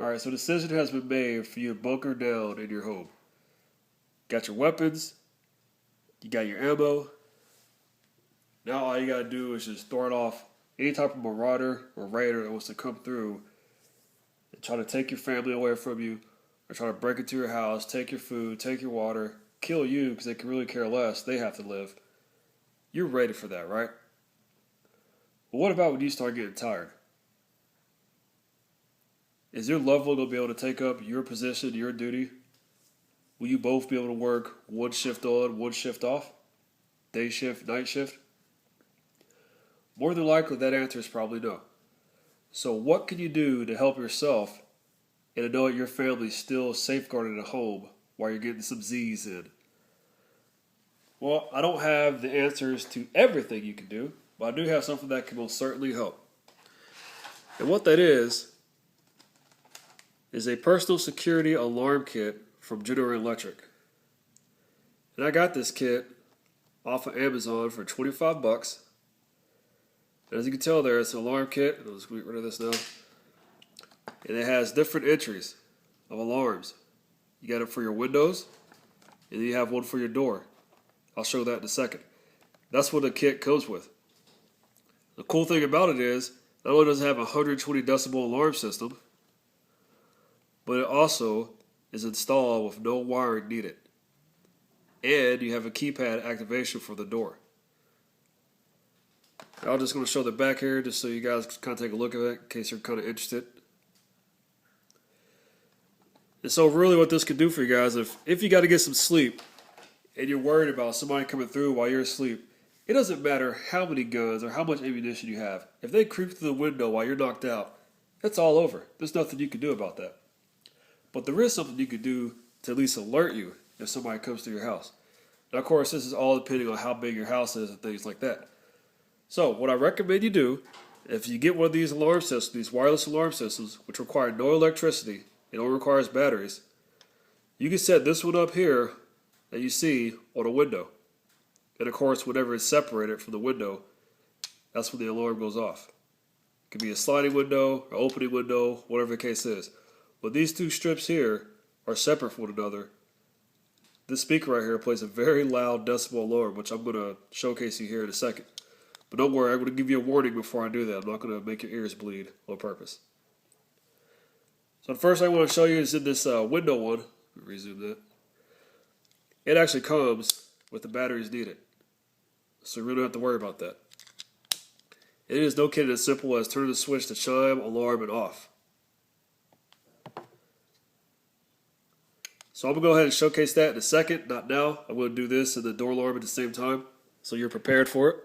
Alright, so the decision has been made for you to bunker down in your home. Got your weapons, you got your ammo. Now all you gotta do is just throw it off any type of marauder or raider that wants to come through and try to take your family away from you, or try to break into your house, take your food, take your water, kill you because they can really care less. They have to live. You're ready for that, right? But what about when you start getting tired? Is your loved one going to be able to take up your position, your duty? Will you both be able to work one shift on, one shift off? Day shift, night shift? More than likely, that answer is probably no. So what can you do to help yourself and to know that your family's still safeguarded at home while you're getting some Z's in? Well, I don't have the answers to everything you can do, but I do have something that can most certainly help. And what that is a personal security alarm kit from General Electric. And I got this kit off of Amazon for $25. And as you can tell there, it's an alarm kit. I'll just get rid of this now. And it has different entries of alarms. You got it for your windows, and then you have one for your door. I'll show that in a second. That's what the kit comes with. The cool thing about it is, not only does it have a 120 decibel alarm system, but it also is installed with no wiring needed. And you have a keypad activation for the door. I'm just going to show the back here just so you guys can kind of take a look at it in case you're kind of interested. And so really what this could do for you guys, if you got to get some sleep and you're worried about somebody coming through while you're asleep, it doesn't matter how many guns or how much ammunition you have. If they creep through the window while you're knocked out, it's all over. There's nothing you can do about that. But there is something you could do to at least alert you if somebody comes to your house. Now, of course, this is all depending on how big your house is and things like that. So, what I recommend you do, if you get one of these alarm systems, these wireless alarm systems, which require no electricity, it only requires batteries, you can set this one up here that you see on a window. And of course, whenever it's separated from the window, that's when the alarm goes off. It could be a sliding window, or opening window, whatever the case is. But these two strips here are separate from one another. This speaker right here plays a very loud decibel alarm, which I'm going to showcase you here in a second. But don't worry, I'm going to give you a warning before I do that. I'm not going to make your ears bleed on purpose. So the first thing I want to show you is in this window one. Let me resume that. It actually comes with the batteries needed. So you really don't have to worry about that. It is no kidding as simple as turning the switch to chime, alarm, and off. So I'm going to go ahead and showcase that in a second, not now. I'm going to do this and the door alarm at the same time, so you're prepared for it.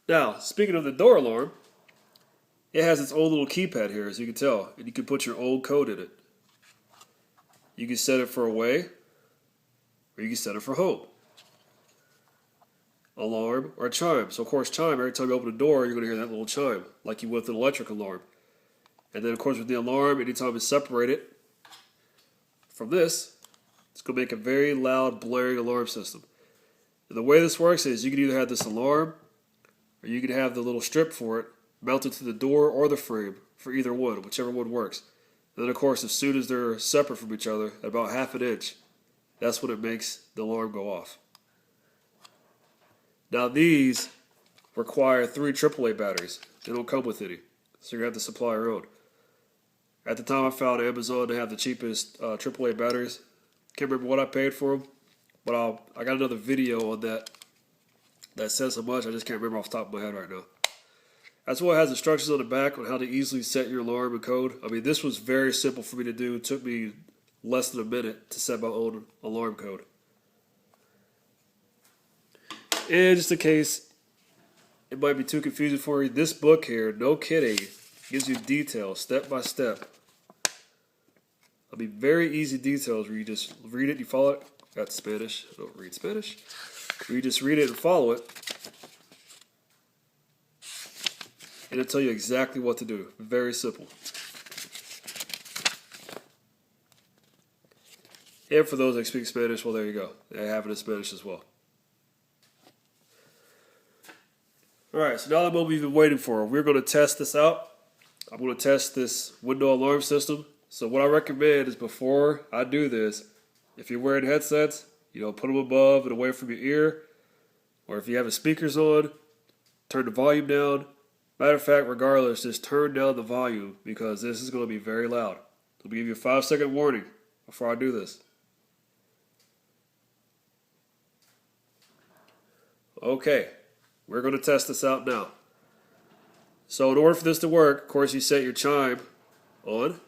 Now, speaking of the door alarm, it has its own little keypad here, as you can tell, and you can put your own code in it. You can set it for away, or you can set it for home. Alarm or chime. So of course chime, every time you open the door, you're going to hear that little chime, like you would with an electric alarm. And then of course with the alarm, anytime it's separated from this, it's going to make a very loud blaring alarm system. And the way this works is you can either have this alarm, or you can have the little strip for it mounted to the door or the frame for either one, whichever one works. And then of course as soon as they're separate from each other, at about half an inch, that's when it makes the alarm go off. Now these require 3 AAA batteries. They don't come with any, so you're going to have to supply your own. At the time I found Amazon to have the cheapest AAA batteries. Can't remember what I paid for them, but I got another video on that says so much, I just can't remember off the top of my head right now. As well, it has instructions on the back on how to easily set your alarm and code. I mean, this was very simple for me to do. It took me less than a minute to set my own alarm code. And just in case it might be too confusing for you, this book here, no kidding, gives you details, step by step. I mean, very easy details where you just read it, you follow it. Got Spanish, I don't read Spanish. Where you just read it and follow it. And it'll tell you exactly what to do. Very simple. And for those that speak Spanish, well, there you go. They have it in Spanish as well. Alright, so now the moment we've been waiting for, we're going to test this out. I'm going to test this window alarm system. So what I recommend is before I do this, if you're wearing headsets, put them above and away from your ear. Or if you have the speakers on, turn the volume down. Matter of fact, regardless, just turn down the volume because this is going to be very loud. Let me give you a 5-second warning before I do this. Okay, we're going to test this out now. So in order for this to work, of course, you set your chime on.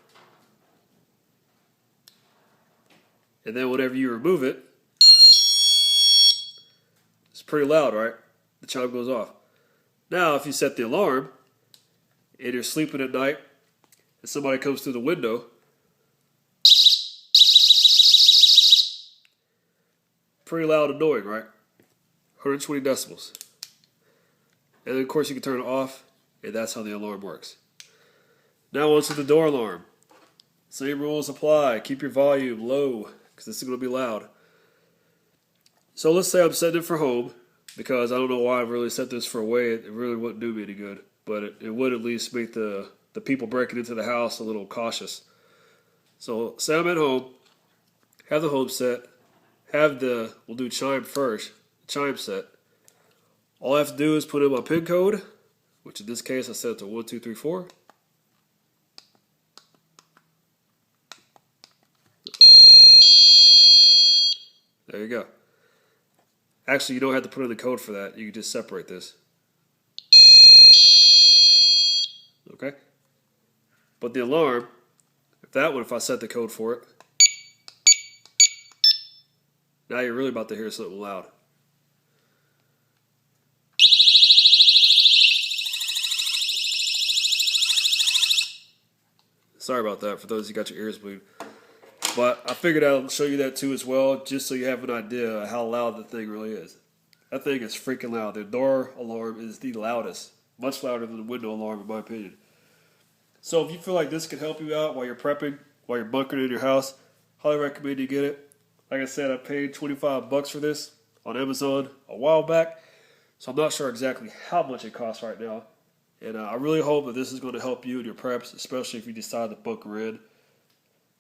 And then whenever you remove it, it's pretty loud, right? The chime goes off. Now, if you set the alarm and you're sleeping at night and somebody comes through the window, pretty loud and annoying, right? 120 decibels. And then, of course, you can turn it off, and that's how the alarm works. Now, onto the door alarm. Same rules apply. Keep your volume low, because this is going to be loud. So let's say I'm setting it for home, because I don't know why I've really set this for away. It really wouldn't do me any good, but it would at least make the people breaking into the house a little cautious. So say I'm at home, have the home set, we'll do chime first, chime set. All I have to do is put in my PIN code, which in this case I set it to 1234. There you go. Actually, you don't have to put in the code for that. You can just separate this. Okay? But the alarm, if I set the code for it, now you're really about to hear something loud. Sorry about that for those who got your ears bleeding. But I figured I'll show you that too as well, just so you have an idea of how loud the thing really is. That thing is freaking loud. The door alarm is the loudest. Much louder than the window alarm, in my opinion. So if you feel like this could help you out while you're prepping, while you're bunkering in your house, highly recommend you get it. Like I said, I paid $25 for this on Amazon a while back. So I'm not sure exactly how much it costs right now. And I really hope that this is going to help you in your preps, especially if you decide to bunker in.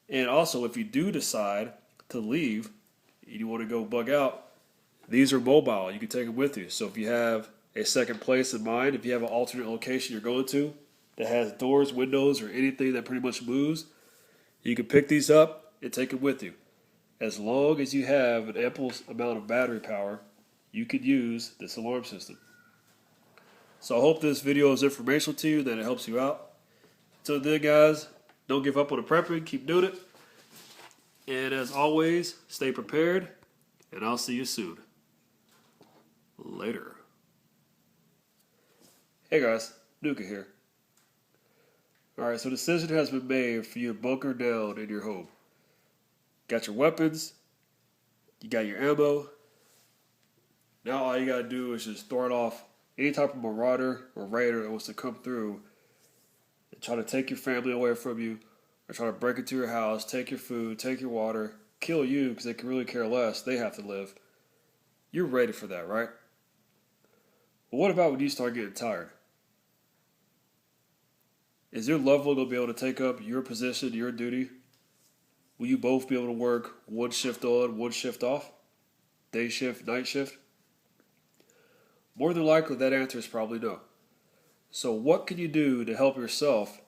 And also, if you do decide to leave and you want to go bug out, these are mobile. You can take them with you. So if you have a second place in mind, if you have an alternate location you're going to that has doors, windows, or anything that pretty much moves, you can pick these up and take them with you. As long as you have an ample amount of battery power, you could use this alarm system. So I hope this video is informational to you, that it helps you out. Until then, guys, don't give up on the prepping. Keep doing it. And as always, stay prepared, and I'll see you soon. Later. Hey guys, Nuka here. Alright, so the decision has been made for you to bunker down in your home. Got your weapons, you got your ammo. Now all you gotta do is just throw it off any type of marauder or raider that wants to come through and try to take your family away from you, or try to break into your house, take your food, take your water, kill you because they can really care less. They have to live. You're ready for that, right? But what about when you start getting tired? Is your loved one going to be able to take up your position, your duty? Will you both be able to work one shift on, one shift off? Day shift, night shift? More than likely, that answer is probably no. So what can you do to help yourself